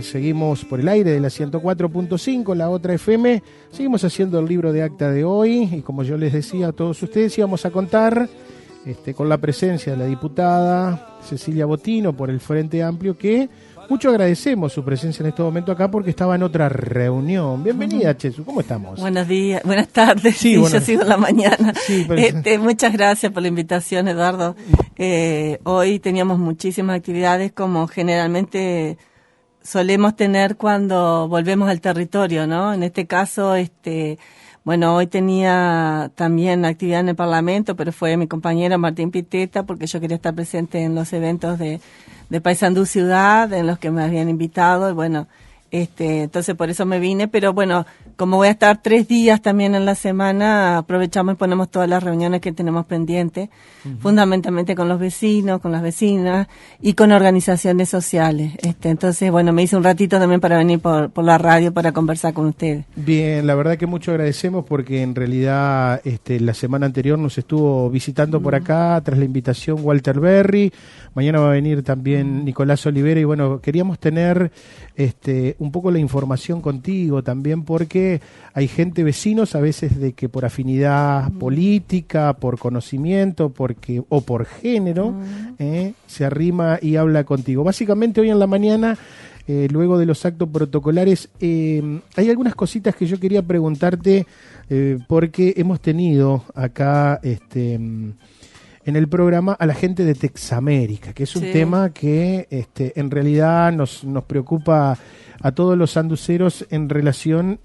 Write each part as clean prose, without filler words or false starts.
seguimos por el aire de la 104.5, la otra FM. Seguimos haciendo el libro de acta de hoy y como yo les decía a todos ustedes, íbamos a contar con la presencia de la diputada Cecilia Botino por el Frente Amplio, que mucho agradecemos su presencia en este momento acá porque estaba en otra reunión. Bienvenida, Chesu, ¿cómo estamos? Buenos días, buenas tardes. Sí, bueno, yo sigo en la mañana. Sí, pero... muchas gracias por la invitación, Eduardo. Hoy teníamos muchísimas actividades como generalmente solemos tener cuando volvemos al territorio, ¿no? En este caso, bueno, hoy tenía también actividad en el Parlamento, pero fue mi compañero Martín Piteta porque yo quería estar presente en los eventos de Paysandú Ciudad, en los que me habían invitado, y bueno, entonces por eso me vine, pero bueno, como voy a estar 3 días también en la semana, aprovechamos y ponemos todas las reuniones que tenemos pendientes, fundamentalmente con los vecinos, con las vecinas y con organizaciones sociales. Entonces, bueno, me hice un ratito también para venir por la radio para conversar con ustedes. Bien, la verdad que mucho agradecemos porque en realidad la semana anterior nos estuvo visitando por acá tras la invitación Walter Berry. Mañana va a venir también Nicolás Olivera y bueno, queríamos tener un poco la información contigo también porque hay gente, vecinos a veces de que por afinidad política, por conocimiento, o por género, se arrima y habla contigo. Básicamente hoy en la mañana, luego de los actos protocolares, hay algunas cositas que yo quería preguntarte porque hemos tenido acá en el programa a la gente de Texamérica, que es un tema que en realidad nos preocupa a todos los sanduceros en relación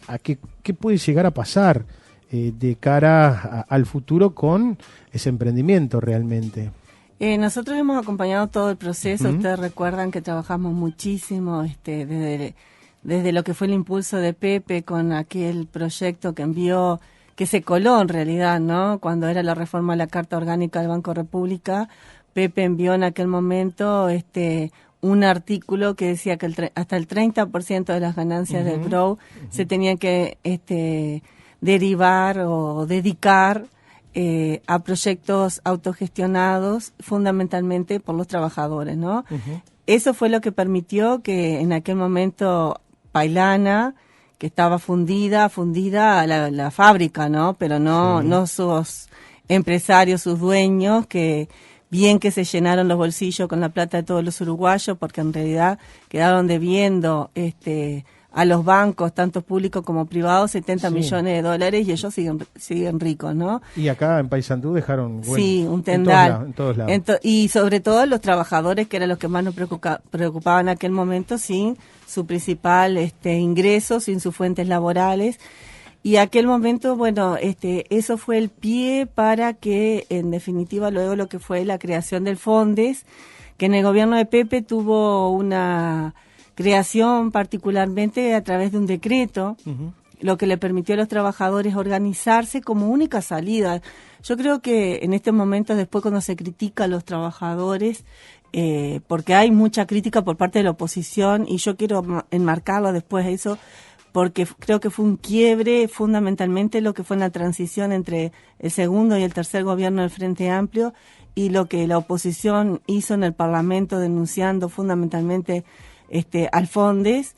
a qué puede llegar a pasar de cara al futuro con ese emprendimiento realmente. Nosotros hemos acompañado todo el proceso. Ustedes recuerdan que trabajamos muchísimo desde lo que fue el impulso de Pepe con aquel proyecto que envió, que se coló en realidad, ¿no? Cuando era la reforma a la Carta Orgánica del Banco República, Pepe envió en aquel momento un artículo que decía que hasta el 30% de las ganancias del GROW se tenían que derivar o dedicar a proyectos autogestionados fundamentalmente por los trabajadores, ¿no? Eso fue lo que permitió que en aquel momento Pailana, que estaba fundida la fábrica, ¿no? Pero no sus empresarios, sus dueños, que bien que se llenaron los bolsillos con la plata de todos los uruguayos, porque en realidad quedaron debiendo a los bancos, tanto públicos como privados, 70 millones de dólares y ellos siguen ricos, ¿no? Y acá en Paysandú dejaron un tendal. En todos lados. Y sobre todo los trabajadores, que eran los que más nos preocupaban en aquel momento, sin su principal ingreso, sin sus fuentes laborales. Y aquel momento, bueno, eso fue el pie para que, en definitiva, luego lo que fue la creación del Fondes, que en el gobierno de Pepe tuvo una creación particularmente a través de un decreto, lo que le permitió a los trabajadores organizarse como única salida. Yo creo que en este momento, después cuando se critica a los trabajadores, porque hay mucha crítica por parte de la oposición, y yo quiero enmarcarlo después de eso, porque creo que fue un quiebre fundamentalmente lo que fue en la transición entre el segundo y el tercer gobierno del Frente Amplio y lo que la oposición hizo en el Parlamento denunciando fundamentalmente al Fondes.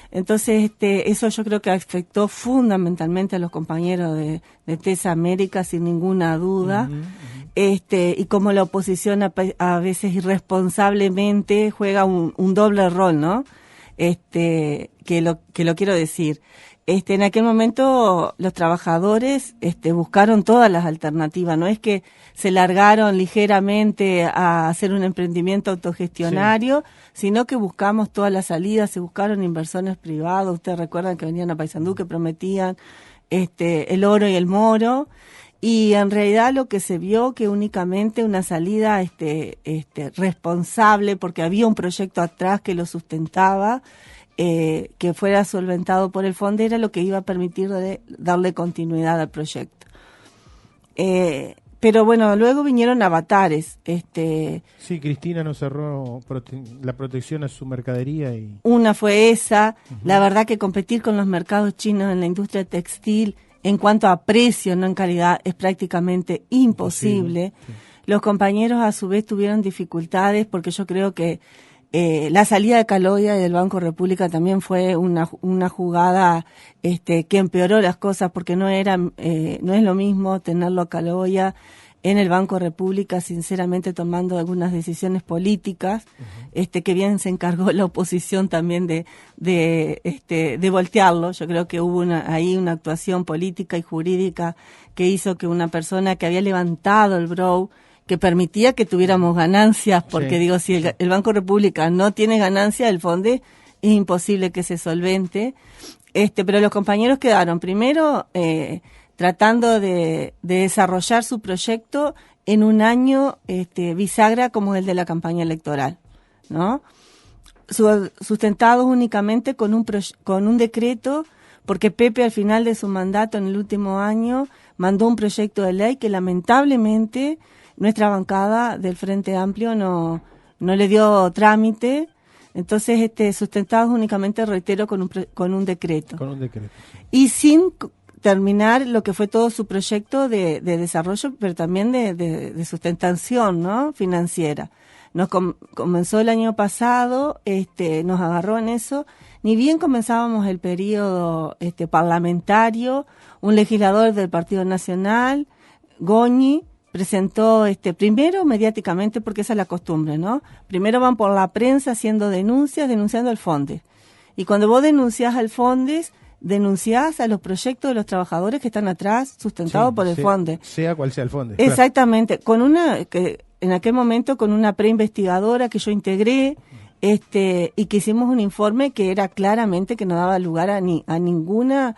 Entonces, eso yo creo que afectó fundamentalmente a los compañeros de Texamérica, sin ninguna duda. Y como la oposición a veces irresponsablemente juega un doble rol, ¿no? Que lo quiero decir. En aquel momento los trabajadores buscaron todas las alternativas, no es que se largaron ligeramente a hacer un emprendimiento autogestionario, sino que buscamos todas las salidas, se buscaron inversores privados. Ustedes recuerdan que venían a Paysandú, que prometían el oro y el moro, y en realidad lo que se vio que únicamente una salida responsable, porque había un proyecto atrás que lo sustentaba, que fuera solventado por el fondo, era lo que iba a permitir darle continuidad al proyecto. Pero bueno, luego vinieron avatares. Sí, Cristina nos cerró la protección a su mercadería. Una fue esa. La verdad que competir con los mercados chinos en la industria textil en cuanto a precio, no en calidad, es prácticamente imposible. Sí. Los compañeros a su vez tuvieron dificultades porque yo creo que La salida de Caloya del Banco República también fue una jugada que empeoró las cosas, porque no es lo mismo tenerlo a Caloya en el Banco República, sinceramente tomando algunas decisiones políticas, que bien se encargó la oposición también de voltearlo. Yo creo que hubo ahí una actuación política y jurídica que hizo que una persona que había levantado el BROW, que permitía que tuviéramos ganancias, porque digo, si el Banco República no tiene ganancias, el fondo es imposible que se solvente. Pero los compañeros quedaron primero tratando de desarrollar su proyecto en un año bisagra como el de la campaña electoral, ¿no? Sustentados únicamente con un decreto, porque Pepe al final de su mandato en el último año mandó un proyecto de ley que lamentablemente nuestra bancada del Frente Amplio no le dio trámite. Entonces, sustentados únicamente, reitero, con un decreto. Con un decreto. Y sin terminar lo que fue todo su proyecto de desarrollo, pero también de sustentación, ¿no? Financiera. Comenzó el año pasado, nos agarró en eso. Ni bien comenzábamos el periodo parlamentario, un legislador del Partido Nacional, Goñi, presentó primero mediáticamente, porque esa es la costumbre, ¿no? Primero van por la prensa haciendo denunciando al Fondes. Y cuando vos denunciás al Fondes, denunciás a los proyectos de los trabajadores que están atrás, sustentados por el Fondes. Sea cual sea el Fondes. Exactamente. En aquel momento con una preinvestigadora que yo integré, y que hicimos un informe que era claramente que no daba lugar a ninguna...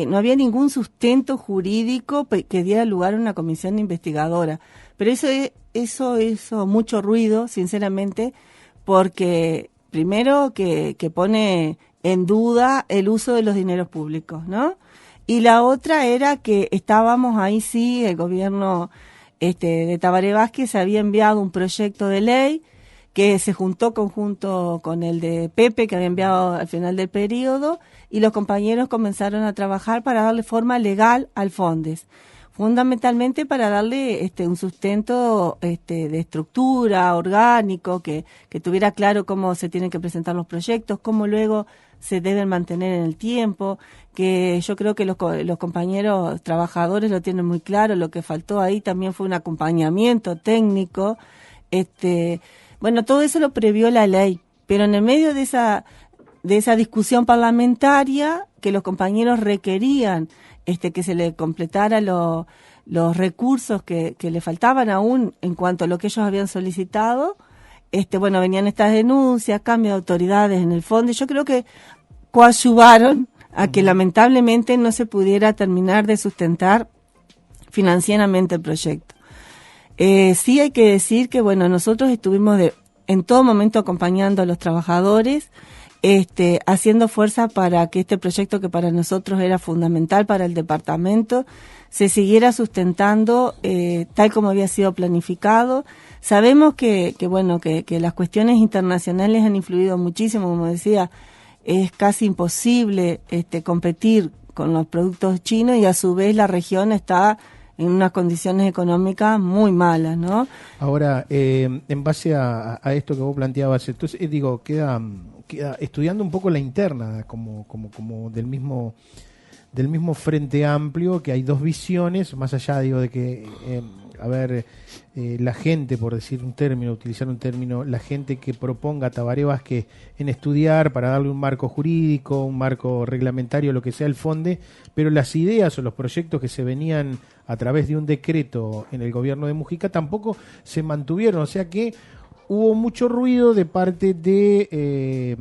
no había ningún sustento jurídico que diera lugar a una comisión investigadora. Pero eso hizo mucho ruido, sinceramente, porque primero que pone en duda el uso de los dineros públicos, ¿no? Y la otra era que estábamos ahí, sí, el gobierno de Tabaré Vázquez había enviado un proyecto de ley que se juntó conjunto con el de Pepe, que había enviado al final del periodo, y los compañeros comenzaron a trabajar para darle forma legal al Fondes, fundamentalmente para darle un sustento de estructura, orgánico, que tuviera claro cómo se tienen que presentar los proyectos, cómo luego se deben mantener en el tiempo, que yo creo que los compañeros trabajadores lo tienen muy claro. Lo que faltó ahí también fue un acompañamiento técnico. Bueno, todo eso lo previó la ley, pero en el medio de esa discusión parlamentaria, que los compañeros requerían que se le completara los recursos que le faltaban aún en cuanto a lo que ellos habían solicitado, bueno, venían estas denuncias, cambio de autoridades en el fondo, y yo creo que coadyuvaron a que lamentablemente no se pudiera terminar de sustentar financieramente el proyecto. Sí hay que decir que, bueno, nosotros estuvimos en todo momento acompañando a los trabajadores, haciendo fuerza para que este proyecto, que para nosotros era fundamental para el departamento, se siguiera sustentando tal como había sido planificado. Sabemos que las cuestiones internacionales han influido muchísimo, como decía, es casi imposible competir con los productos chinos, y a su vez la región está en unas condiciones económicas muy malas, ¿no? Ahora, en base a esto que vos planteabas, entonces queda estudiando un poco la interna como del mismo Frente Amplio, que hay dos visiones, más allá de que la gente, por decir utilizar un término, la gente que proponga a Tabaré Vázquez en estudiar para darle un marco jurídico, un marco reglamentario, lo que sea el Fonde, pero las ideas o los proyectos que se venían a través de un decreto en el gobierno de Mujica tampoco se mantuvieron, o sea que hubo mucho ruido de parte de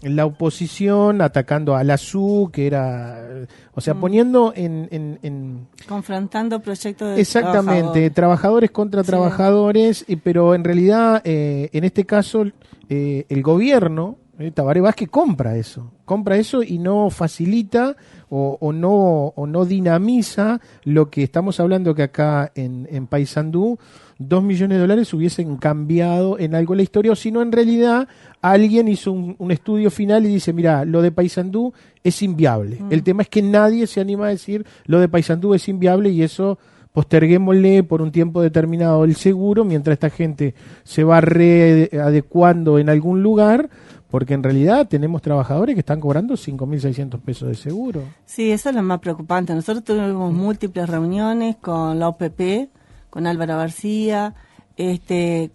la oposición atacando a la SU, que era, o sea, poniendo en confrontando proyectos de exactamente, trabajadores contra trabajadores, pero en realidad en este caso el gobierno, Tabaré Vázquez compra eso y no facilita o no dinamiza lo que estamos hablando, que acá en Paysandú $2 millones hubiesen cambiado en algo la historia, o si no, en realidad alguien hizo un estudio final y dice, mira, lo de Paysandú es inviable. El tema es que nadie se anima a decir lo de Paysandú es inviable, y eso posterguémosle por un tiempo determinado el seguro mientras esta gente se va readecuando en algún lugar, porque en realidad tenemos trabajadores que están cobrando 5.600 pesos de seguro. Sí, eso es lo más preocupante. Nosotros tuvimos múltiples reuniones con la OPP, con Álvaro García,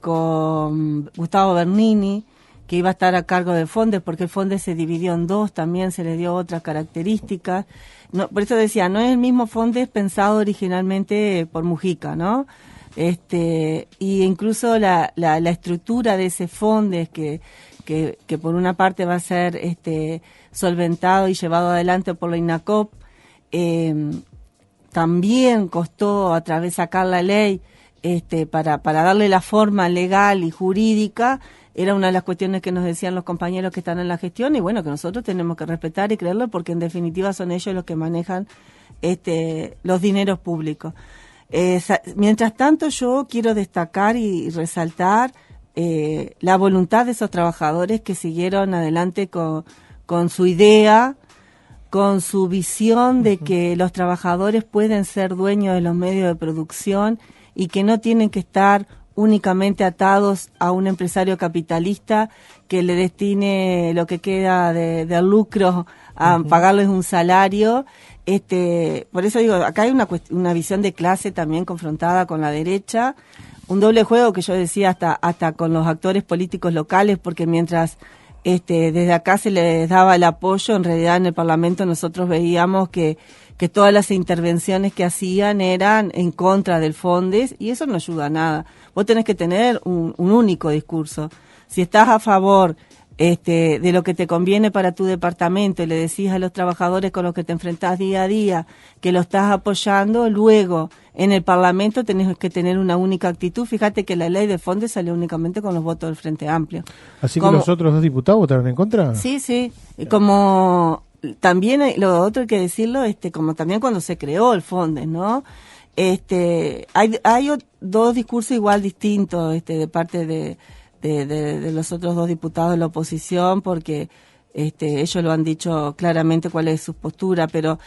con Gustavo Bernini, que iba a estar a cargo del FONDES, porque el FONDES se dividió en dos, también se le dio otras características. No, por eso decía, no es el mismo FONDES pensado originalmente por Mujica, ¿no? Y incluso la estructura de ese FONDES que por una parte va a ser solventado y llevado adelante por la INACOP, también costó a través de sacar la ley para darle la forma legal y jurídica. Era una de las cuestiones que nos decían los compañeros que están en la gestión, y bueno, que nosotros tenemos que respetar y creerlo, porque en definitiva son ellos los que manejan los dineros públicos. Mientras tanto, yo quiero destacar y resaltar la voluntad de esos trabajadores que siguieron adelante con su idea, con su visión de que los trabajadores pueden ser dueños de los medios de producción y que no tienen que estar únicamente atados a un empresario capitalista que le destine lo que queda del lucro a pagarles un salario. Por eso digo, acá hay una visión de clase también confrontada con la derecha, un doble juego que yo decía hasta con los actores políticos locales, porque mientras desde acá se les daba el apoyo, en realidad en el Parlamento nosotros veíamos que todas las intervenciones que hacían eran en contra del FONDES, y eso no ayuda a nada. Vos tenés que tener un único discurso. Si estás a favor de lo que te conviene para tu departamento y le decís a los trabajadores con los que te enfrentás día a día que lo estás apoyando, luego en el Parlamento tenés que tener una única actitud. Fíjate que la ley de FONDES salió únicamente con los votos del Frente Amplio. ¿Así que los otros dos diputados votaron en contra? Sí, sí. Como también lo otro hay que decirlo, como también cuando se creó el FONDES, ¿no? Hay dos discursos igual distintos de parte de los otros dos diputados de la oposición, porque ellos lo han dicho claramente cuál es su postura, pero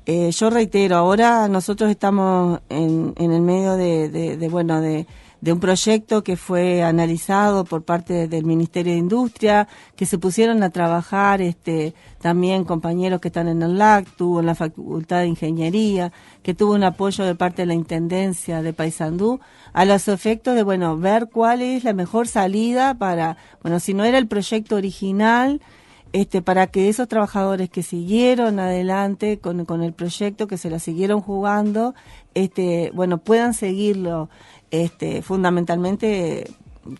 yo reitero, ahora nosotros estamos en el medio de un proyecto que fue analizado por parte del Ministerio de Industria, que se pusieron a trabajar también compañeros que están en el LACTU, en la Facultad de Ingeniería, que tuvo un apoyo de parte de la Intendencia de Paysandú, a los efectos de, ver cuál es la mejor salida para, si no era el proyecto original, para que esos trabajadores que siguieron adelante con el proyecto, que se la siguieron jugando, puedan seguirlo, fundamentalmente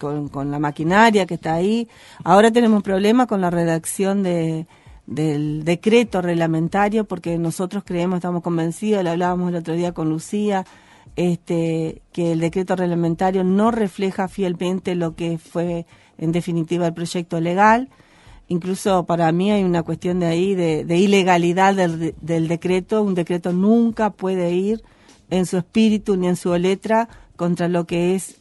con la maquinaria que está ahí. Ahora tenemos un problema con la redacción del decreto reglamentario, porque nosotros estamos convencidos, le hablábamos el otro día con Lucía, que el decreto reglamentario no refleja fielmente lo que fue en definitiva el proyecto legal. Incluso para mí hay una cuestión de ahí de ilegalidad del decreto. Un decreto nunca puede ir en su espíritu ni en su letra contra lo que es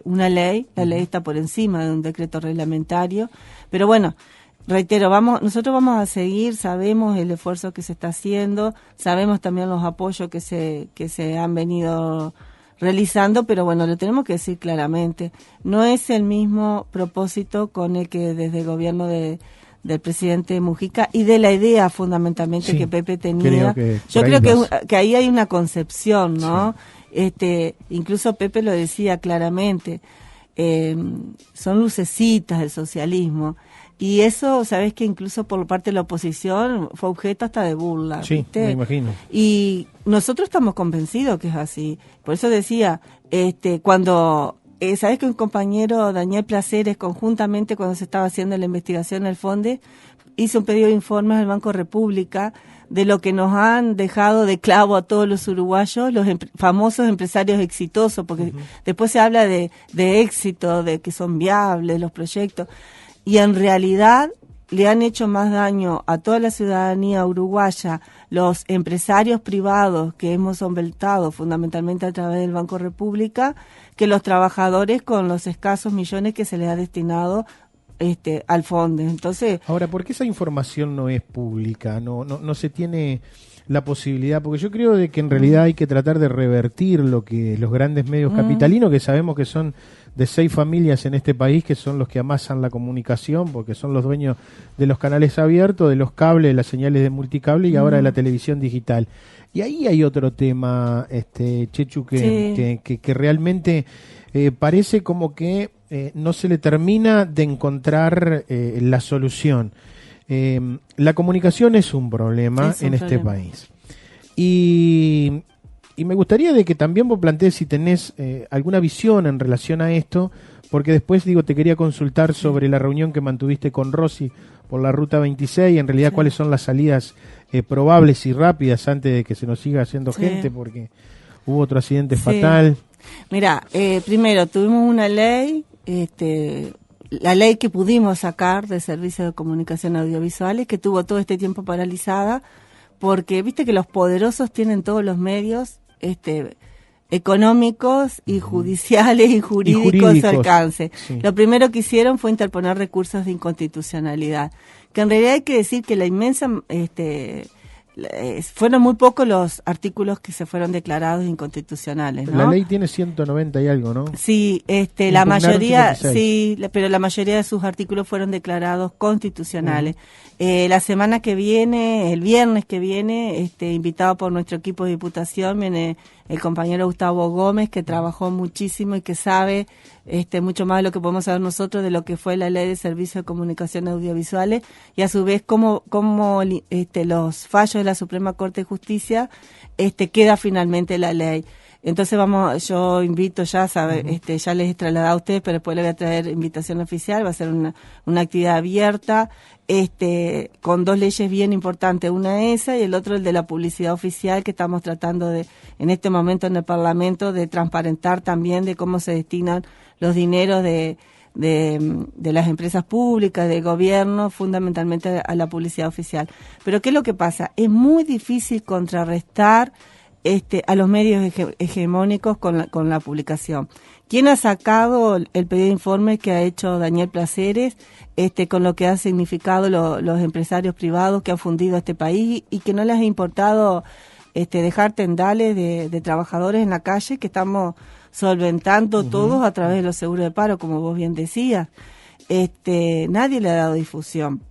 una ley. La ley está por encima de un decreto reglamentario. Pero reitero, nosotros vamos a seguir, sabemos el esfuerzo que se está haciendo, sabemos también los apoyos que se han venido realizando, pero lo tenemos que decir claramente. No es el mismo propósito con el que desde el gobierno del presidente Mujica y de la idea fundamentalmente que Pepe tenía. Yo creo que ahí hay una concepción, ¿no? Sí. Incluso Pepe lo decía claramente, son lucecitas del socialismo. Y eso, sabes que incluso por parte de la oposición fue objeto hasta de burla. Sí, ¿viste? Me imagino. Y nosotros estamos convencidos que es así. Por eso decía, cuando, sabes que un compañero, Daniel Placeres, conjuntamente cuando se estaba haciendo la investigación del FONDES, hizo un pedido de informes al Banco República de lo que nos han dejado de clavo a todos los uruguayos, los famosos empresarios exitosos, porque después se habla de éxito, de que son viables los proyectos. Y en realidad le han hecho más daño a toda la ciudadanía uruguaya los empresarios privados que hemos solventado fundamentalmente a través del Banco República que los trabajadores con los escasos millones que se les ha destinado al fondo. Entonces, ahora, ¿por qué esa información no es pública? No se tiene la posibilidad, porque yo creo de que en realidad hay que tratar de revertir lo que los grandes medios capitalinos, que sabemos que son de 6 familias en este país, que son los que amasan la comunicación, porque son los dueños de los canales abiertos, de los cables, de las señales de multicable y ahora de la televisión digital. Y ahí hay otro tema, Chechu, que realmente parece como que no se le termina de encontrar la solución. La comunicación es un problema en este país. Y me gustaría de que también vos plantees si tenés alguna visión en relación a esto, porque después, te quería consultar sobre la reunión que mantuviste con Rossi por la Ruta 26, en realidad cuáles son las salidas probables y rápidas antes de que se nos siga haciendo gente, porque hubo otro accidente fatal. Mira, primero tuvimos una ley, la ley que pudimos sacar de servicios de comunicación audiovisuales, que tuvo todo este tiempo paralizada, porque viste que los poderosos tienen todos los medios económicos y judiciales y jurídicos a su alcance. Sí. Lo primero que hicieron fue interponer recursos de inconstitucionalidad, que en realidad hay que decir que la inmensa fueron muy pocos los artículos que se fueron declarados inconstitucionales, ¿no? La ley tiene 190 y algo, ¿no? Sí, la mayoría, pero la mayoría de sus artículos fueron declarados constitucionales. La semana que viene, el viernes que viene, invitado por nuestro equipo de diputación, viene el compañero Gustavo Gómez, que trabajó muchísimo y que sabe mucho más de lo que podemos saber nosotros de lo que fue la ley de servicios de comunicación audiovisuales y a su vez cómo los fallos de la Suprema Corte de Justicia queda finalmente la ley. Entonces yo invito ya, ya les he trasladado a ustedes, pero después les voy a traer invitación oficial, va a ser una actividad abierta, con 2 leyes bien importantes, una esa y el otro el de la publicidad oficial, que estamos tratando en este momento en el Parlamento, de transparentar también de cómo se destinan los dineros de las empresas públicas, de gobierno, fundamentalmente a la publicidad oficial. Pero ¿qué es lo que pasa? Es muy difícil contrarrestar a los medios hegemónicos con la publicación. ¿Quién ha sacado el pedido de informe que ha hecho Daniel Placeres, con lo que ha significado los empresarios privados que han fundido este país y que no les ha importado dejar tendales de trabajadores en la calle, que estamos solventando todos a través de los seguros de paro, como vos bien decías? Nadie le ha dado difusión.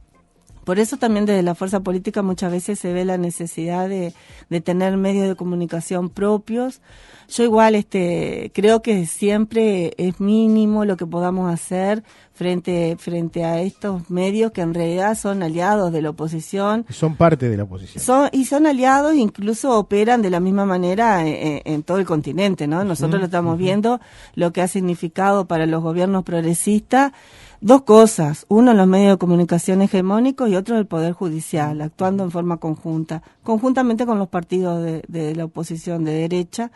Por eso también desde la fuerza política muchas veces se ve la necesidad de tener medios de comunicación propios. Yo igual creo que siempre es mínimo lo que podamos hacer frente a estos medios que en realidad son aliados de la oposición. Son parte de la oposición. Son aliados, incluso operan de la misma manera en todo el continente, ¿no? Nosotros lo estamos viendo, lo que ha significado para los gobiernos progresistas. 2 cosas, uno los medios de comunicación hegemónicos y otro el Poder Judicial, actuando en forma conjuntamente con los partidos de la oposición de derecha.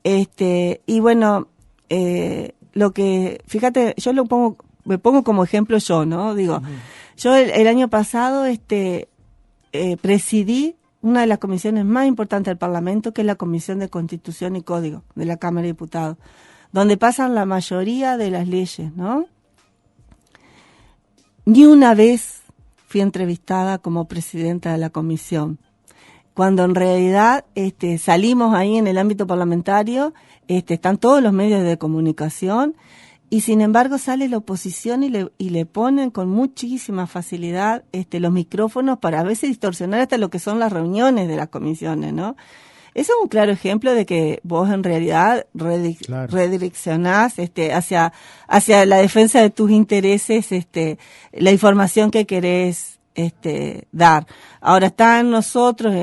Y bueno, fíjate, yo me pongo como ejemplo yo, ¿no? Digo, yo el año pasado presidí una de las comisiones más importantes del Parlamento, que es la Comisión de Constitución y Código de la Cámara de Diputados, donde pasan la mayoría de las leyes, ¿no? Ni una vez fui entrevistada como presidenta de la comisión, cuando en realidad salimos ahí en el ámbito parlamentario, están todos los medios de comunicación, y sin embargo sale la oposición y le ponen con muchísima facilidad los micrófonos para a veces distorsionar hasta lo que son las reuniones de las comisiones, ¿no? Eso es un claro ejemplo de que vos en realidad redireccionás hacia la defensa de tus intereses la información que querés dar. Ahora está en nosotros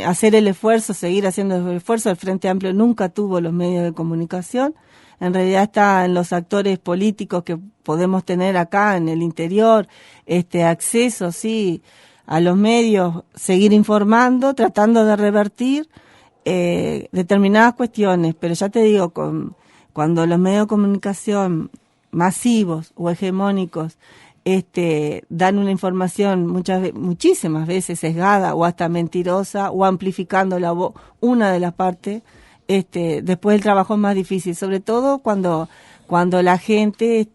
hacer el esfuerzo, seguir haciendo el esfuerzo. El Frente Amplio nunca tuvo los medios de comunicación. En realidad está en los actores políticos que podemos tener acá en el interior, acceso, sí, a los medios, seguir informando, tratando de revertir determinadas cuestiones, pero ya te digo, cuando los medios de comunicación masivos o hegemónicos dan una información muchísimas veces sesgada o hasta mentirosa o amplificando una de las partes, después el trabajo es más difícil, sobre todo cuando la gente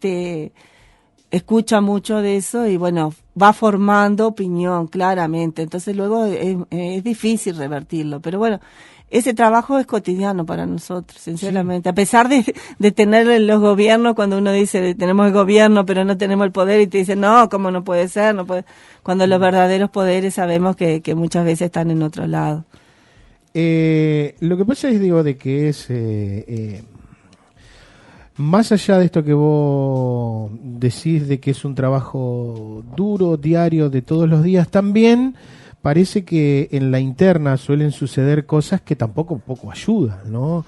escucha mucho de eso y bueno, va formando opinión claramente. Entonces luego es difícil revertirlo, pero bueno, ese trabajo es cotidiano para nosotros, sinceramente. Sí. A pesar de tener los gobiernos, cuando uno dice tenemos el gobierno pero no tenemos el poder y te dicen no, ¿cómo no puede ser? No puede. Cuando los verdaderos poderes sabemos que muchas veces están en otro lado. Lo que pasa es, digo, de que es... más allá de esto que vos decís de que es un trabajo duro, diario, de todos los días, también parece que en la interna suelen suceder cosas que tampoco poco ayudan, ¿no?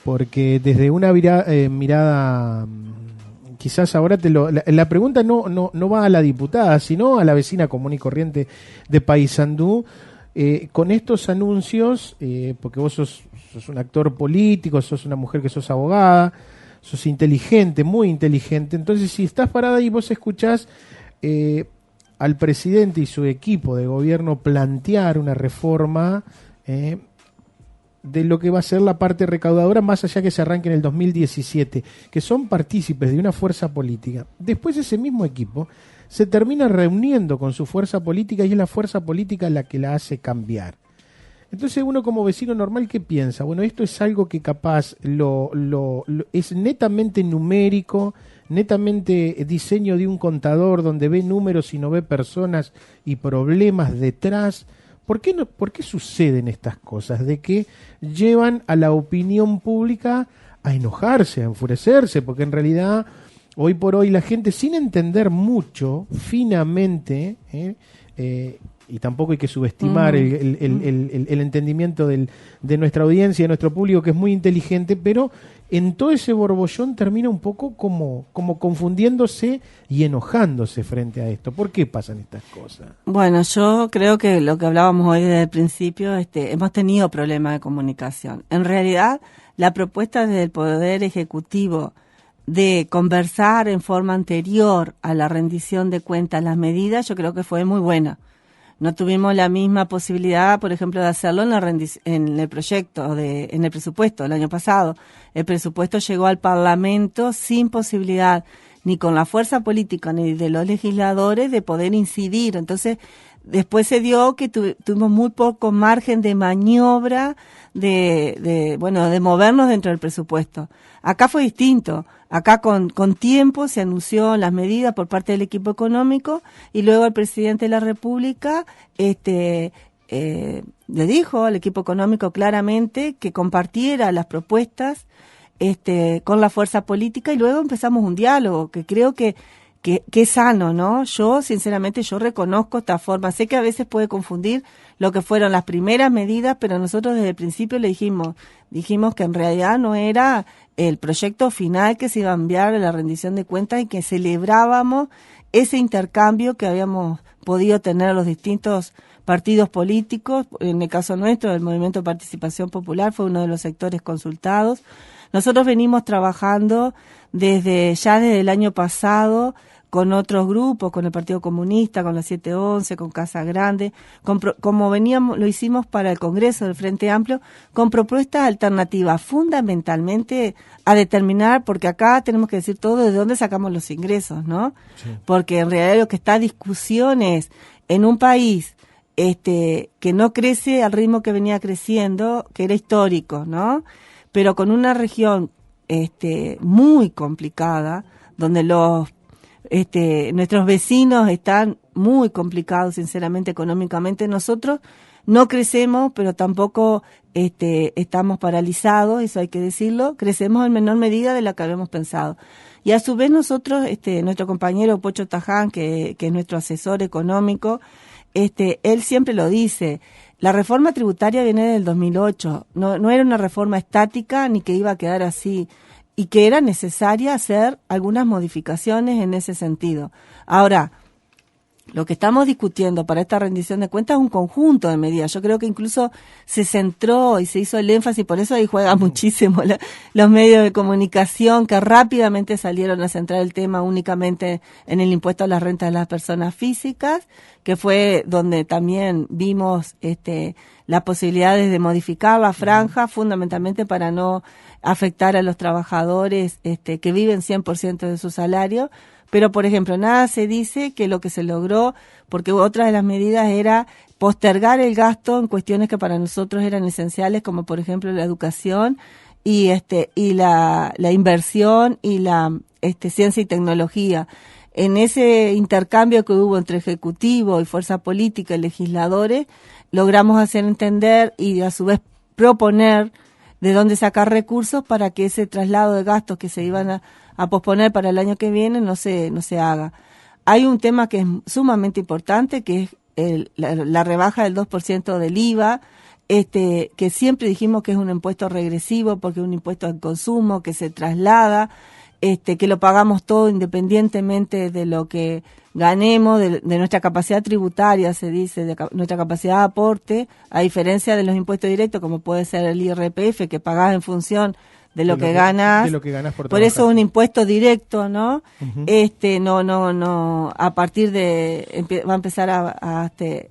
Porque desde una mirada, quizás ahora la pregunta no va a la diputada, sino a la vecina común y corriente de Paysandú, con estos anuncios, porque vos sos un actor político, sos una mujer que sos abogada, sos inteligente, muy inteligente. Entonces, si estás parada y vos escuchás al presidente y su equipo de gobierno plantear una reforma de lo que va a ser la parte recaudadora, más allá que se arranque en el 2017, que son partícipes de una fuerza política, después ese mismo equipo se termina reuniendo con su fuerza política y es la fuerza política la que la hace cambiar. Entonces uno como vecino normal, ¿qué piensa? Bueno, esto es algo que capaz es netamente numérico, netamente diseño de un contador donde ve números y no ve personas y problemas detrás. ¿Por qué suceden estas cosas? De que llevan a la opinión pública a enojarse, a enfurecerse, porque en realidad hoy por hoy la gente, sin entender mucho, finamente, y tampoco hay que subestimar el entendimiento de nuestra audiencia, de nuestro público, que es muy inteligente, pero en todo ese borbollón termina un poco como confundiéndose y enojándose frente a esto. ¿Por qué pasan estas cosas? Bueno, yo creo que lo que hablábamos hoy desde el principio, hemos tenido problemas de comunicación. En realidad, la propuesta desde el Poder Ejecutivo de conversar en forma anterior a la rendición de cuentas las medidas, yo creo que fue muy buena. No tuvimos la misma posibilidad, por ejemplo, de hacerlo en el proyecto, en el presupuesto del año pasado. El presupuesto llegó al Parlamento sin posibilidad, ni con la fuerza política ni de los legisladores, de poder incidir. Entonces, después se dio que tuvimos muy poco margen de maniobra de movernos dentro del presupuesto. Acá fue distinto. Acá con tiempo se anunció las medidas por parte del equipo económico y luego el presidente de la República le dijo al equipo económico claramente que compartiera las propuestas con la fuerza política y luego empezamos un diálogo que creo que es sano, ¿no? Yo, sinceramente, reconozco esta forma. Sé que a veces puede confundir lo que fueron las primeras medidas, pero nosotros desde el principio le dijimos que en realidad no era el proyecto final que se iba a enviar a la rendición de cuentas y que celebrábamos ese intercambio que habíamos podido tener los distintos partidos políticos. En el caso nuestro, el Movimiento de Participación Popular fue uno de los sectores consultados. Nosotros venimos trabajando desde el año pasado con otros grupos, con el Partido Comunista, con la 711, con Casa Grande, lo hicimos para el Congreso del Frente Amplio, con propuestas alternativas, fundamentalmente a determinar, porque acá tenemos que decir todo de dónde sacamos los ingresos, ¿no? Sí. Porque en realidad lo que está en discusión es, en un país que no crece al ritmo que venía creciendo, que era histórico, ¿no? Pero con una región muy complicada, donde nuestros vecinos están muy complicados, sinceramente, económicamente. Nosotros no crecemos, pero tampoco estamos paralizados, eso hay que decirlo. Crecemos en menor medida de la que habíamos pensado. Y a su vez nosotros, nuestro compañero Pocho Taján, que es nuestro asesor económico, él siempre lo dice. La reforma tributaria viene del 2008, no era una reforma estática ni que iba a quedar así, y que era necesaria hacer algunas modificaciones en ese sentido. Ahora, lo que estamos discutiendo para esta rendición de cuentas es un conjunto de medidas. Yo creo que incluso se centró y se hizo el énfasis, por eso ahí juega muchísimo los medios de comunicación que rápidamente salieron a centrar el tema únicamente en el impuesto a las rentas de las personas físicas, que fue donde también vimos las posibilidades de modificar la franja, fundamentalmente para no afectar a los trabajadores que viven 100% de su salario, Pero, por ejemplo, nada se dice que lo que se logró, porque otra de las medidas era postergar el gasto en cuestiones que para nosotros eran esenciales, como por ejemplo la educación y la inversión y la ciencia y tecnología. En ese intercambio que hubo entre ejecutivo y fuerza política y legisladores, logramos hacer entender y a su vez proponer de dónde sacar recursos para que ese traslado de gastos que se iban a posponer para el año que viene no se haga. Hay un tema que es sumamente importante, que es la rebaja del 2% del IVA, que siempre dijimos que es un impuesto regresivo porque es un impuesto al consumo que se traslada, que lo pagamos todo independientemente de lo que ganemos, de nuestra capacidad tributaria, se dice, de nuestra capacidad de aporte, a diferencia de los impuestos directos, como puede ser el IRPF, que pagás en función de lo que ganas. De lo que ganas por eso es un impuesto directo, ¿no? Uh-huh. No, a partir de, va a empezar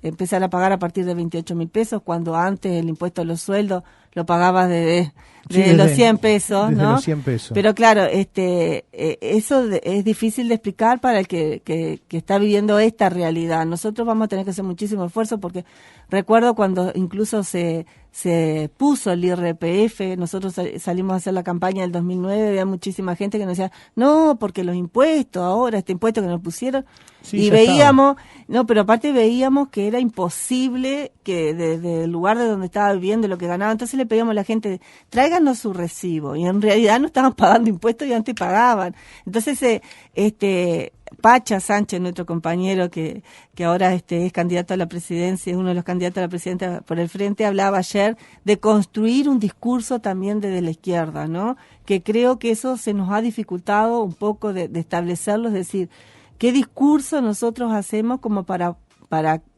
empezar a pagar a partir de 28.000 pesos, cuando antes el impuesto a los sueldos lo pagabas desde los 100 pesos, desde ¿no? Los 100 pesos. Pero claro, eso es difícil de explicar para el que está viviendo esta realidad. Nosotros vamos a tener que hacer muchísimo esfuerzo porque recuerdo cuando incluso se puso el IRPF, nosotros salimos a hacer la campaña del 2009, había muchísima gente que nos decía, no, porque los impuestos ahora, este impuesto que nos pusieron, sí, y veíamos, no, pero aparte veíamos que era imposible que desde el lugar de donde estaba viviendo lo que ganaba, entonces le pedíamos a la gente, tráiganos su recibo, y en realidad no estaban pagando impuestos y antes pagaban. Entonces, Pacha Sánchez, nuestro compañero que ahora es candidato a la presidencia, es uno de los candidatos a la presidencia por el Frente, hablaba ayer de construir un discurso también desde la izquierda, ¿no? Que creo que eso se nos ha dificultado un poco de establecerlo, es decir, ¿qué discurso nosotros hacemos como para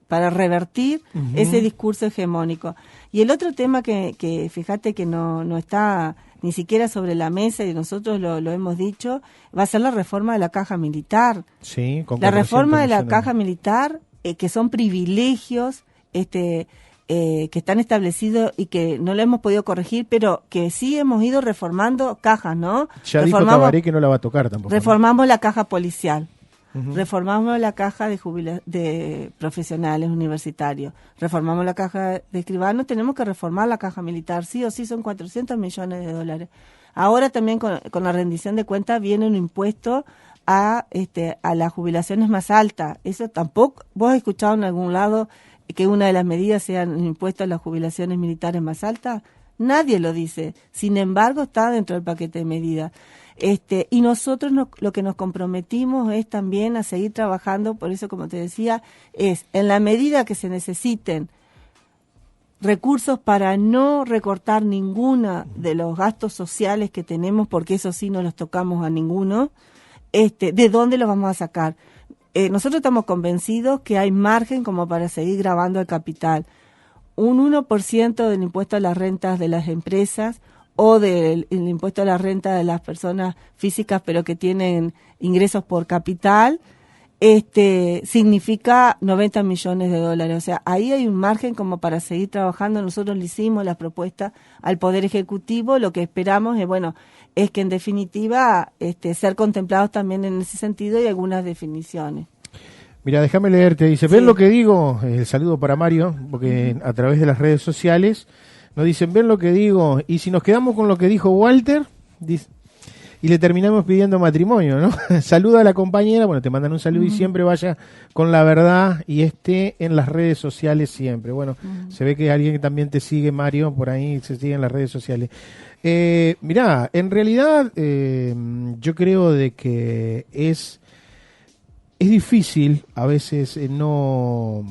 revertir uh-huh. ese discurso hegemónico? Y el otro tema que fíjate que no está ni siquiera sobre la mesa, y nosotros lo hemos dicho, va a ser la reforma de la caja militar. Sí, con la reforma de la caja militar, que son privilegios que están establecidos y que no lo hemos podido corregir, pero que sí hemos ido reformando cajas, ¿no? Ya dijo Tabaré que no la va a tocar tampoco. Reformamos la caja policial. Uh-huh. Reformamos la caja de profesionales universitarios, reformamos la caja de escribanos, tenemos que reformar la caja militar, sí o sí, son 400 millones de dólares. Ahora también con la rendición de cuentas viene un impuesto a las jubilaciones más altas. Eso tampoco, ¿vos has escuchado en algún lado que una de las medidas sea un impuesto a las jubilaciones militares más altas? Nadie lo dice, sin embargo está dentro del paquete de medidas. Y nosotros lo que nos comprometimos es también a seguir trabajando, por eso como te decía, es en la medida que se necesiten recursos para no recortar ninguna de los gastos sociales que tenemos, porque eso sí no los tocamos a ninguno, ¿de dónde los vamos a sacar? Nosotros estamos convencidos que hay margen como para seguir grabando el capital. Un 1% del impuesto a las rentas de las empresas o del impuesto a la renta de las personas físicas pero que tienen ingresos por capital, significa 90 millones de dólares. O sea, ahí hay un margen como para seguir trabajando. Nosotros le hicimos la propuesta al Poder Ejecutivo. Lo que esperamos es que en definitiva ser contemplados también en ese sentido y algunas definiciones. Mira, déjame leerte. Dice, ¿ven lo que digo? El saludo para Mario, porque a través de las redes sociales nos dicen, ven lo que digo, y si nos quedamos con lo que dijo Walter, dice, y le terminamos pidiendo matrimonio, ¿no? Saluda a la compañera, bueno, te mandan un saludo y siempre vaya con la verdad y esté en las redes sociales siempre. Bueno, se ve que alguien que también te sigue, Mario, por ahí se sigue en las redes sociales. Mirá, en realidad yo creo de que es difícil a veces no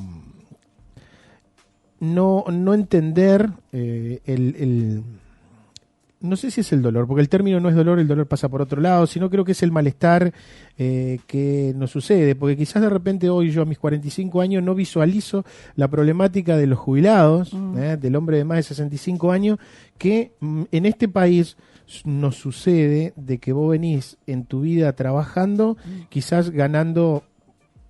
entender no sé si es el dolor, porque el término no es dolor, el dolor pasa por otro lado, sino creo que es el malestar que nos sucede, porque quizás de repente hoy yo a mis 45 años no visualizo la problemática de los jubilados, del hombre de más de 65 años, que en este país nos sucede de que vos venís en tu vida trabajando, quizás ganando,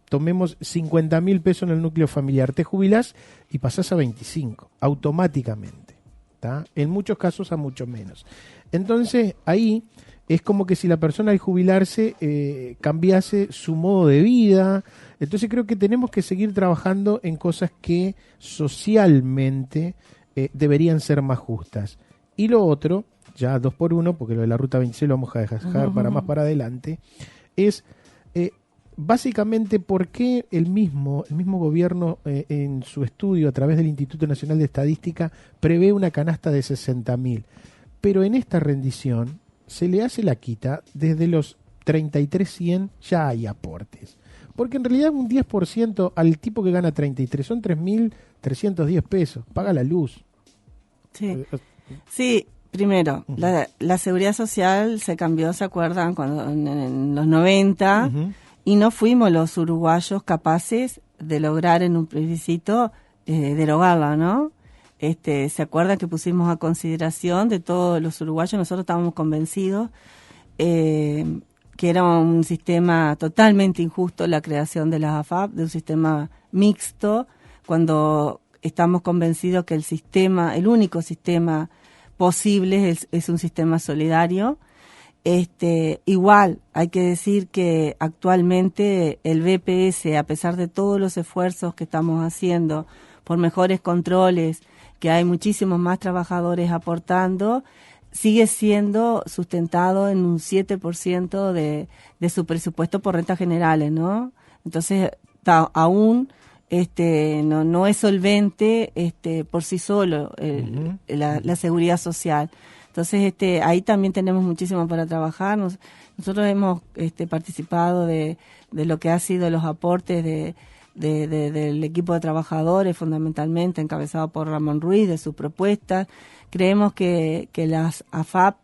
tomemos 50.000 pesos en el núcleo familiar, te jubilás y pasás a 25, automáticamente, ¿tá? En muchos casos a mucho menos. Entonces, ahí es como que si la persona al jubilarse cambiase su modo de vida. Entonces creo que tenemos que seguir trabajando en cosas que socialmente deberían ser más justas. Y lo otro, ya 2 por 1, porque lo de la ruta 26 lo vamos a dejar para más para adelante, es básicamente por qué el mismo gobierno en su estudio a través del Instituto Nacional de Estadística prevé una canasta de 60.000, pero en esta rendición se le hace la quita desde los 33.100 ya hay aportes. Porque en realidad un 10% al tipo que gana 33 son 3.310 pesos, paga la luz. Sí, sí. Primero, la seguridad social se cambió, ¿se acuerdan? Cuando en los 90, y no fuimos los uruguayos capaces de lograr en un plebiscito derogarla, ¿no? ¿Se acuerdan que pusimos a consideración de todos los uruguayos? Nosotros estábamos convencidos que era un sistema totalmente injusto la creación de las AFAP, de un sistema mixto, cuando estamos convencidos que el único sistema posible es un sistema solidario. Igual hay que decir que actualmente el BPS, a pesar de todos los esfuerzos que estamos haciendo por mejores controles, que hay muchísimos más trabajadores aportando, sigue siendo sustentado en un 7% de su presupuesto por rentas generales, ¿no? Entonces, aún no es solvente por sí solo la seguridad social. Entonces, ahí también tenemos muchísimo para trabajar. Nosotros hemos participado de lo que ha sido los aportes del equipo de trabajadores, fundamentalmente encabezado por Ramón Ruiz, de sus propuestas. Creemos que las AFAP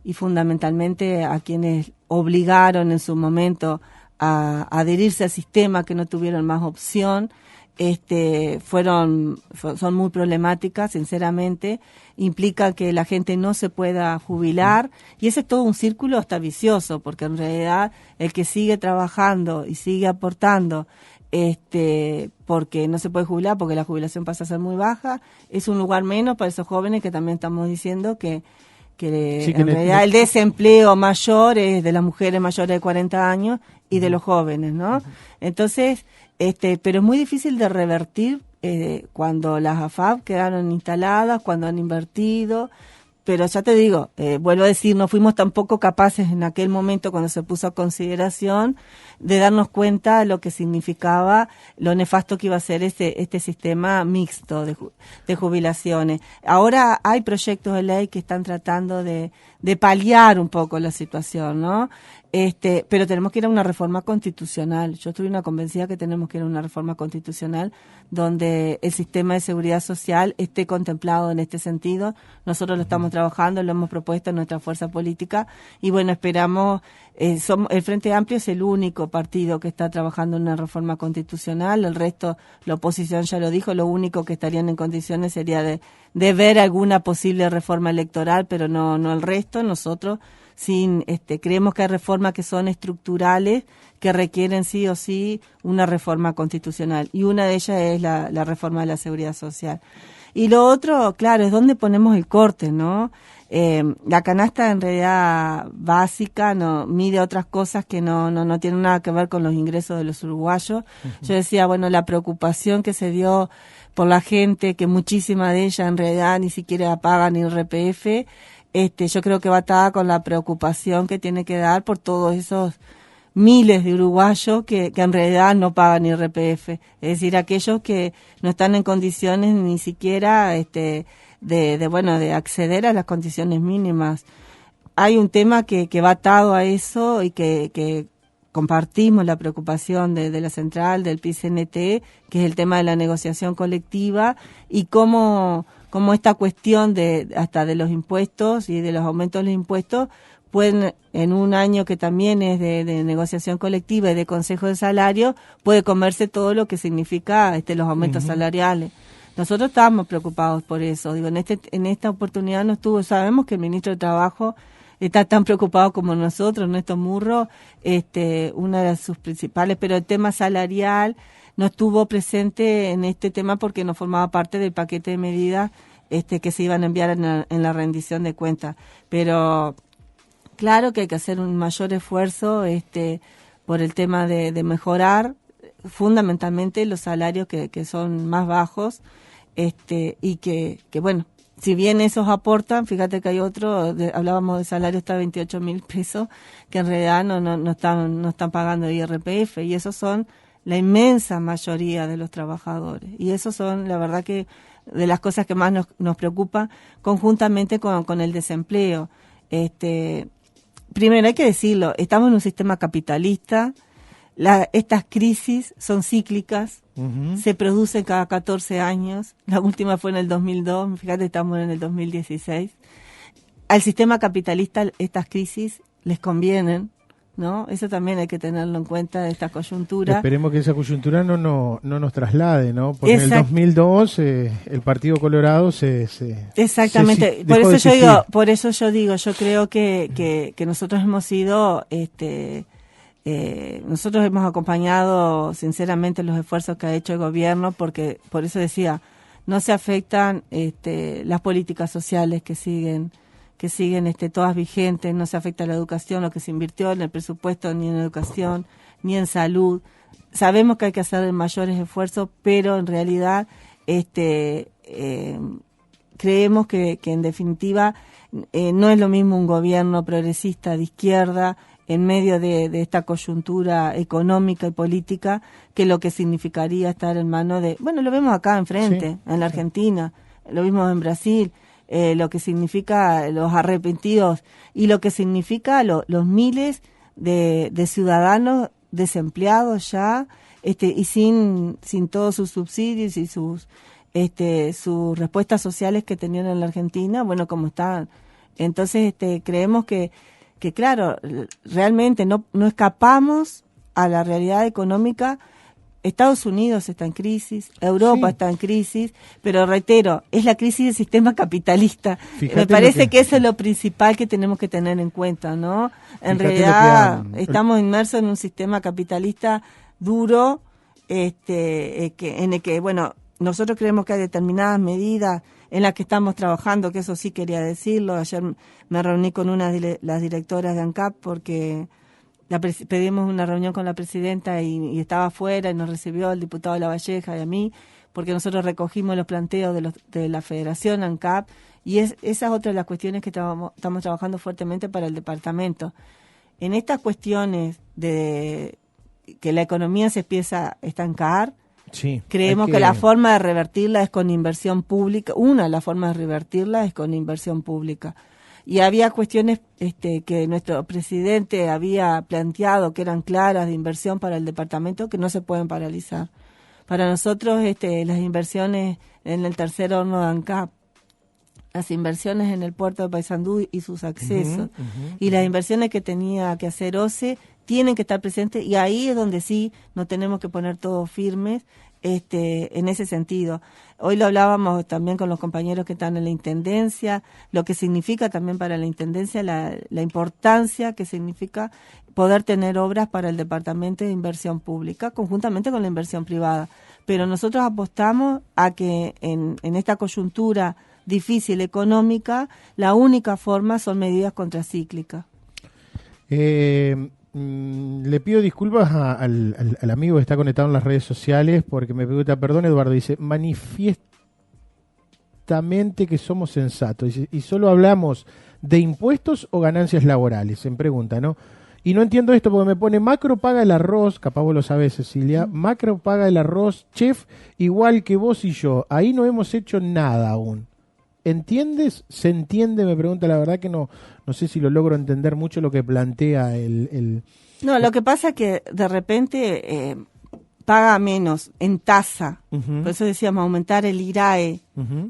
y fundamentalmente a quienes obligaron en su momento a adherirse al sistema, que no tuvieron más opción, son muy problemáticas, sinceramente. Implica que la gente no se pueda jubilar, y ese es todo un círculo hasta vicioso, porque en realidad el que sigue trabajando y sigue aportando porque no se puede jubilar, porque la jubilación pasa a ser muy baja, es un lugar menos para esos jóvenes que también estamos diciendo que en realidad el desempleo mayor es de las mujeres mayores de 40 años y de los jóvenes, ¿no? Entonces, pero es muy difícil de revertir cuando las AFAP quedaron instaladas, cuando han invertido. Pero ya te digo, vuelvo a decir, no fuimos tampoco capaces en aquel momento, cuando se puso a consideración, de darnos cuenta de lo que significaba, lo nefasto que iba a ser este sistema mixto de jubilaciones. Ahora hay proyectos de ley que están tratando de paliar un poco la situación, ¿no? Pero tenemos que ir a una reforma constitucional. Yo estoy convencida que tenemos que ir a una reforma constitucional donde el sistema de seguridad social esté contemplado en este sentido. Nosotros lo estamos trabajando, lo hemos propuesto en nuestra fuerza política, y bueno, esperamos, el Frente Amplio es el único partido que está trabajando en una reforma constitucional. El resto, la oposición ya lo dijo, lo único que estarían en condiciones sería de ver alguna posible reforma electoral, pero no el resto. Nosotros creemos que hay reformas que son estructurales, que requieren sí o sí una reforma constitucional, y una de ellas es la reforma de la seguridad social. Y lo otro, claro, es donde ponemos el corte, ¿no? La canasta en realidad básica no mide otras cosas que no tienen nada que ver con los ingresos de los uruguayos. Yo decía, bueno, la preocupación que se dio por la gente, que muchísima de ella en realidad ni siquiera pagan IRPF, yo creo que va atada con la preocupación que tiene que dar por todos esos miles de uruguayos que en realidad no pagan IRPF, es decir, aquellos que no están en condiciones ni siquiera de acceder a las condiciones mínimas. Hay un tema que va atado a eso, y que compartimos la preocupación de la central, del PICNT, que es el tema de la negociación colectiva, y cómo esta cuestión hasta de los impuestos y de los aumentos de los impuestos pueden, en un año que también es de negociación colectiva y de consejo de salario, puede comerse todo lo que significa los aumentos salariales. Nosotros estábamos preocupados por eso. Digo, en esta oportunidad no estuvo. Sabemos que el ministro de Trabajo está tan preocupado como nosotros, Néstor Murro, una de sus principales, pero el tema salarial no estuvo presente en este tema porque no formaba parte del paquete de medidas que se iban a enviar en la rendición de cuentas. Pero Claro que hay que hacer un mayor esfuerzo por el tema de mejorar fundamentalmente los salarios que son más bajos, y que bueno, si bien esos aportan, fíjate que hay otro, hablábamos de salario hasta 28.000 pesos, que en realidad no están pagando IRPF, y esos son la inmensa mayoría de los trabajadores. Y esos son, la verdad, que de las cosas que más nos preocupa, conjuntamente con el desempleo. Primero hay que decirlo, estamos en un sistema capitalista. Estas crisis son cíclicas, se producen cada 14 años, la última fue en el 2002, fíjate, estamos en el 2016. Al sistema capitalista estas crisis les convienen, ¿no? Eso también hay que tenerlo en cuenta, de esta coyuntura. Esperemos que esa coyuntura no nos traslade, ¿no? Porque en el 2002 el Partido Colorado Exactamente, por eso yo digo, yo creo que nosotros hemos sido... nosotros hemos acompañado sinceramente los esfuerzos que ha hecho el gobierno, porque por eso decía, no se afectan las políticas sociales que siguen todas vigentes, no se afecta la educación, lo que se invirtió en el presupuesto, ni en educación, ni en salud. Sabemos que hay que hacer mayores esfuerzos, pero en realidad creemos que en definitiva no es lo mismo un gobierno progresista de izquierda en medio de esta coyuntura económica y política, que lo que significaría estar en manos de... Bueno, lo vemos acá enfrente, en la Argentina, lo vimos en Brasil, lo que significa los arrepentidos y lo que significa los miles de ciudadanos desempleados ya, y sin todos sus subsidios y sus respuestas sociales que tenían en la Argentina, bueno, como están. Entonces, creemos que claro, realmente no escapamos a la realidad económica. Estados Unidos está en crisis, Europa está en crisis, pero reitero, es la crisis del sistema capitalista. Me parece que eso es lo principal que tenemos que tener en cuenta, ¿no? En realidad estamos inmersos en un sistema capitalista duro, en el que, bueno, nosotros creemos que hay determinadas medidas en las que estamos trabajando, que eso sí quería decirlo. Ayer me reuní con una de las directoras de ANCAP porque pedimos una reunión con la presidenta y estaba afuera y nos recibió el diputado Lavalleja y a mí, porque nosotros recogimos los planteos de la Federación ANCAP, y esa es otra de las cuestiones que estamos trabajando fuertemente para el departamento. En estas cuestiones de que la economía se empieza a estancar, sí, creemos que la forma de revertirla es con inversión pública. Una de las formas de revertirla es con inversión pública. Y había cuestiones que nuestro presidente había planteado que eran claras de inversión para el departamento, que no se pueden paralizar. Para nosotros, las inversiones en el tercer horno de ANCAP, las inversiones en el puerto de Paysandú y sus accesos, y las inversiones que tenía que hacer OCE, tienen que estar presentes, y ahí es donde sí nos tenemos que poner todos firmes en ese sentido. Hoy lo hablábamos también con los compañeros que están en la Intendencia, lo que significa también para la Intendencia la importancia que significa poder tener obras para el Departamento de Inversión Pública, conjuntamente con la inversión privada. Pero nosotros apostamos a que en esta coyuntura difícil económica, la única forma son medidas contracíclicas. Le pido disculpas al amigo que está conectado en las redes sociales porque me pregunta, perdón Eduardo, dice, manifiestamente que somos sensatos y solo hablamos de impuestos o ganancias laborales, en pregunta, ¿no? Y no entiendo esto porque me pone, Macro paga el arroz, capaz vos lo sabés, Cecilia, Macro paga el arroz, chef, igual que vos y yo, ahí no hemos hecho nada aún. ¿Entiendes? ¿Se entiende? Me pregunta, la verdad que no sé si lo logro entender mucho lo que plantea el... No, lo que pasa es que de repente paga menos en tasa. Por eso decíamos aumentar el IRAE,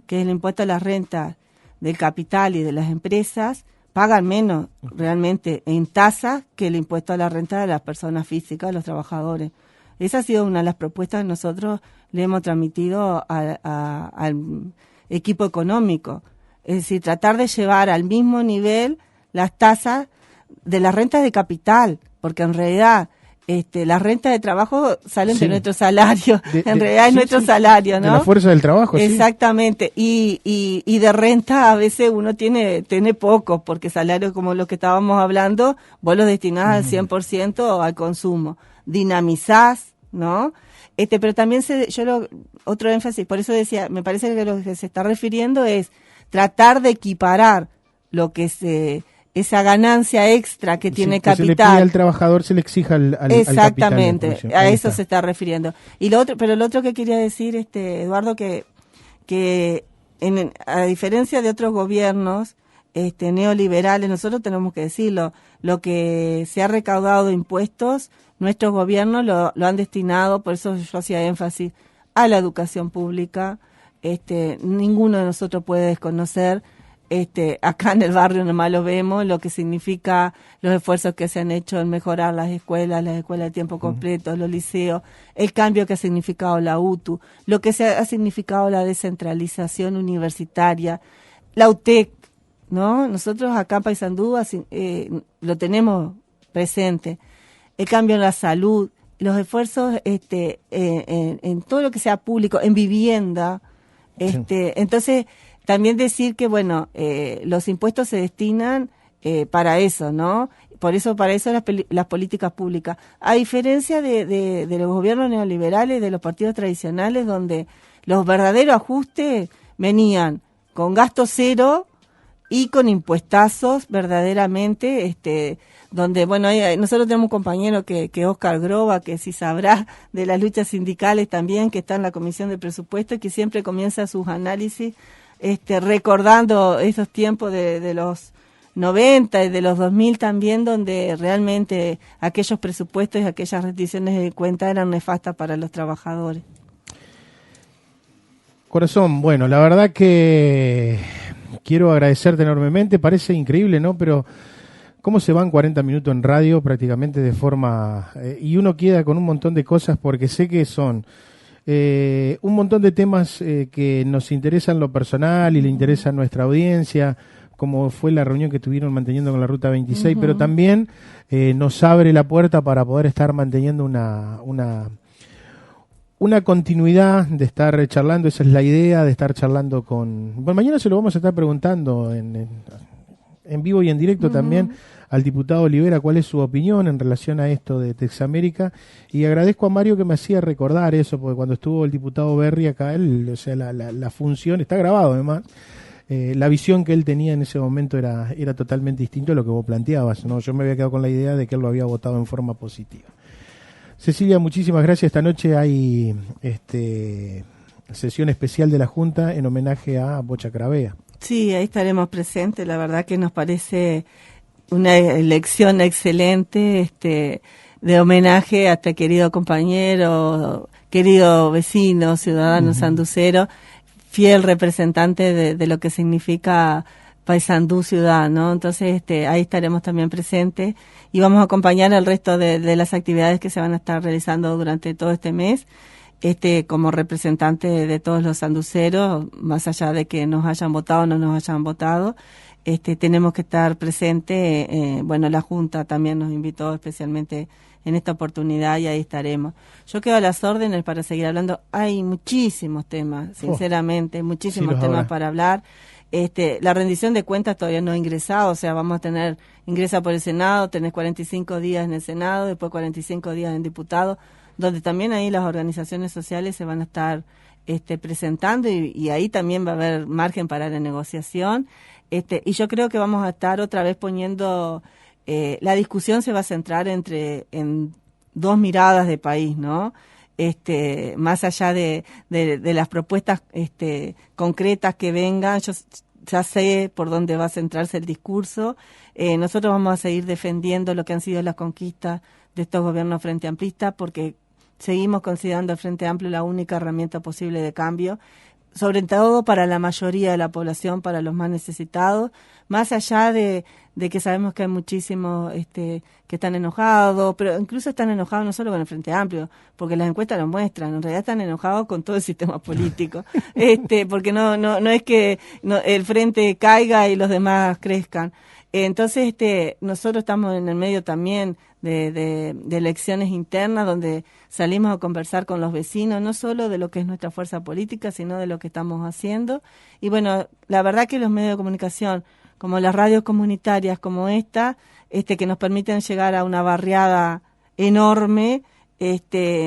que es el impuesto a las rentas del capital y de las empresas, pagan menos realmente en tasa que el impuesto a la renta de las personas físicas, de los trabajadores. Esa ha sido una de las propuestas que nosotros le hemos transmitido al equipo económico, es decir, tratar de llevar al mismo nivel las tasas de las rentas de capital, porque en realidad las rentas de trabajo salen de nuestro salario, en realidad es nuestro salario, ¿no? De la fuerza del trabajo, exactamente, y de renta a veces uno tiene poco, porque salarios como los que estábamos hablando, vos los destinás al 100% al consumo, dinamizás, ¿no? Pero también otro énfasis, por eso decía, me parece que lo que se está refiriendo es tratar de equiparar lo que esa ganancia extra que tiene capital. Se le pide al trabajador, se le exija al exactamente, al capital. A eso se está refiriendo. Y pero lo otro que quería decir, Eduardo, que a diferencia de otros gobiernos neoliberales, nosotros tenemos que decirlo, lo que se ha recaudado de impuestos, nuestros gobiernos lo han destinado, por eso yo hacía énfasis, a la educación pública. Ninguno de nosotros puede desconocer, acá en el barrio nomás lo vemos, lo que significa los esfuerzos que se han hecho en mejorar las escuelas de tiempo completo, los liceos, el cambio que ha significado la UTU, lo que ha significado la descentralización universitaria, la UTEC, ¿no? Nosotros acá en Paysandú lo tenemos presente, el cambio en la salud, los esfuerzos en todo lo que sea público, en vivienda, entonces también decir que bueno, los impuestos se destinan para eso, ¿no? Para eso las políticas públicas, a diferencia de los gobiernos neoliberales, de los partidos tradicionales, donde los verdaderos ajustes venían con gasto cero y con impuestazos verdaderamente, donde, bueno, nosotros tenemos un compañero que Oscar Groba, que sí sabrá de las luchas sindicales también, que está en la Comisión de Presupuesto y que siempre comienza sus análisis recordando esos tiempos de los 90 y de los 2000 también, donde realmente aquellos presupuestos y aquellas rendiciones de cuenta eran nefastas para los trabajadores. Corazón, bueno, la verdad que quiero agradecerte enormemente, parece increíble, ¿no? Pero cómo se van 40 minutos en radio prácticamente de forma... y uno queda con un montón de cosas porque sé que son un montón de temas que nos interesan lo personal y le interesa a nuestra audiencia, como fue la reunión que estuvieron manteniendo con la Ruta 26, pero también nos abre la puerta para poder estar manteniendo una continuidad de estar charlando. Esa es la idea, de estar charlando con... Bueno, mañana se lo vamos a estar preguntando en vivo y en directo también al diputado Olivera cuál es su opinión en relación a esto de Texamérica, y agradezco a Mario que me hacía recordar eso, porque cuando estuvo el diputado Berry acá, o sea, la función, está grabado además, la visión que él tenía en ese momento era totalmente distinto a lo que vos planteabas, ¿no? Yo me había quedado con la idea de que él lo había votado en forma positiva. Cecilia, muchísimas gracias. Esta noche hay sesión especial de la Junta en homenaje a Bocha Cravea. Sí, ahí estaremos presentes. La verdad que nos parece una elección excelente, de homenaje a este querido compañero, querido vecino, ciudadano sanducero, fiel representante de lo que significa Paysandú ciudad, ¿no? Entonces, ahí estaremos también presentes y vamos a acompañar el resto de las actividades que se van a estar realizando durante todo este mes, como representante de todos los sanduceros, más allá de que nos hayan votado o no nos hayan votado, tenemos que estar presentes. Bueno, la Junta también nos invitó especialmente en esta oportunidad y ahí estaremos. Yo quedo a las órdenes para seguir hablando. Hay muchísimos temas, sinceramente, muchísimos temas para hablar. La rendición de cuentas todavía no ha ingresado, o sea, vamos a tener, ingresa por el Senado, tenés 45 días en el Senado, después 45 días en diputados, donde también ahí las organizaciones sociales se van a estar presentando y ahí también va a haber margen para la negociación. Y yo creo que vamos a estar otra vez poniendo, la discusión se va a centrar en dos miradas de país, ¿no? Más allá de las propuestas concretas que vengan, yo ya sé por dónde va a centrarse el discurso. Nosotros vamos a seguir defendiendo lo que han sido las conquistas de estos gobiernos frente amplistas, porque seguimos considerando el Frente Amplio la única herramienta posible de cambio, sobre todo para la mayoría de la población, para los más necesitados, más allá de que sabemos que hay muchísimos que están enojados, pero incluso están enojados no solo con el Frente Amplio, porque las encuestas lo muestran, en realidad están enojados con todo el sistema político, porque no es que el Frente caiga y los demás crezcan. Entonces, nosotros estamos en el medio también de elecciones internas, donde salimos a conversar con los vecinos, no solo de lo que es nuestra fuerza política, sino de lo que estamos haciendo. Y bueno, la verdad que los medios de comunicación, como las radios comunitarias como esta, que nos permiten llegar a una barriada enorme,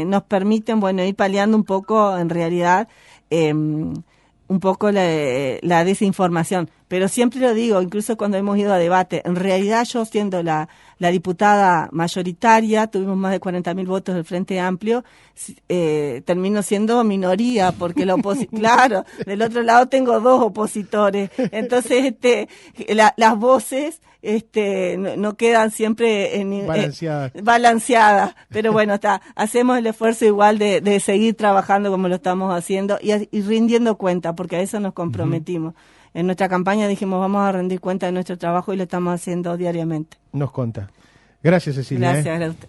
nos permiten, bueno, ir paliando un poco, en realidad, un poco la desinformación. Pero siempre lo digo, incluso cuando hemos ido a debate, en realidad yo siendo la diputada mayoritaria, tuvimos más de 40.000 votos del Frente Amplio, termino siendo minoría, porque claro, del otro lado tengo 2 opositores, entonces las voces no quedan siempre balanceadas, pero bueno, hacemos el esfuerzo igual de seguir trabajando como lo estamos haciendo y rindiendo cuenta, porque a eso nos comprometimos. En nuestra campaña dijimos, vamos a rendir cuenta de nuestro trabajo y lo estamos haciendo diariamente. Nos conta. Gracias, Cecilia. Gracias a usted.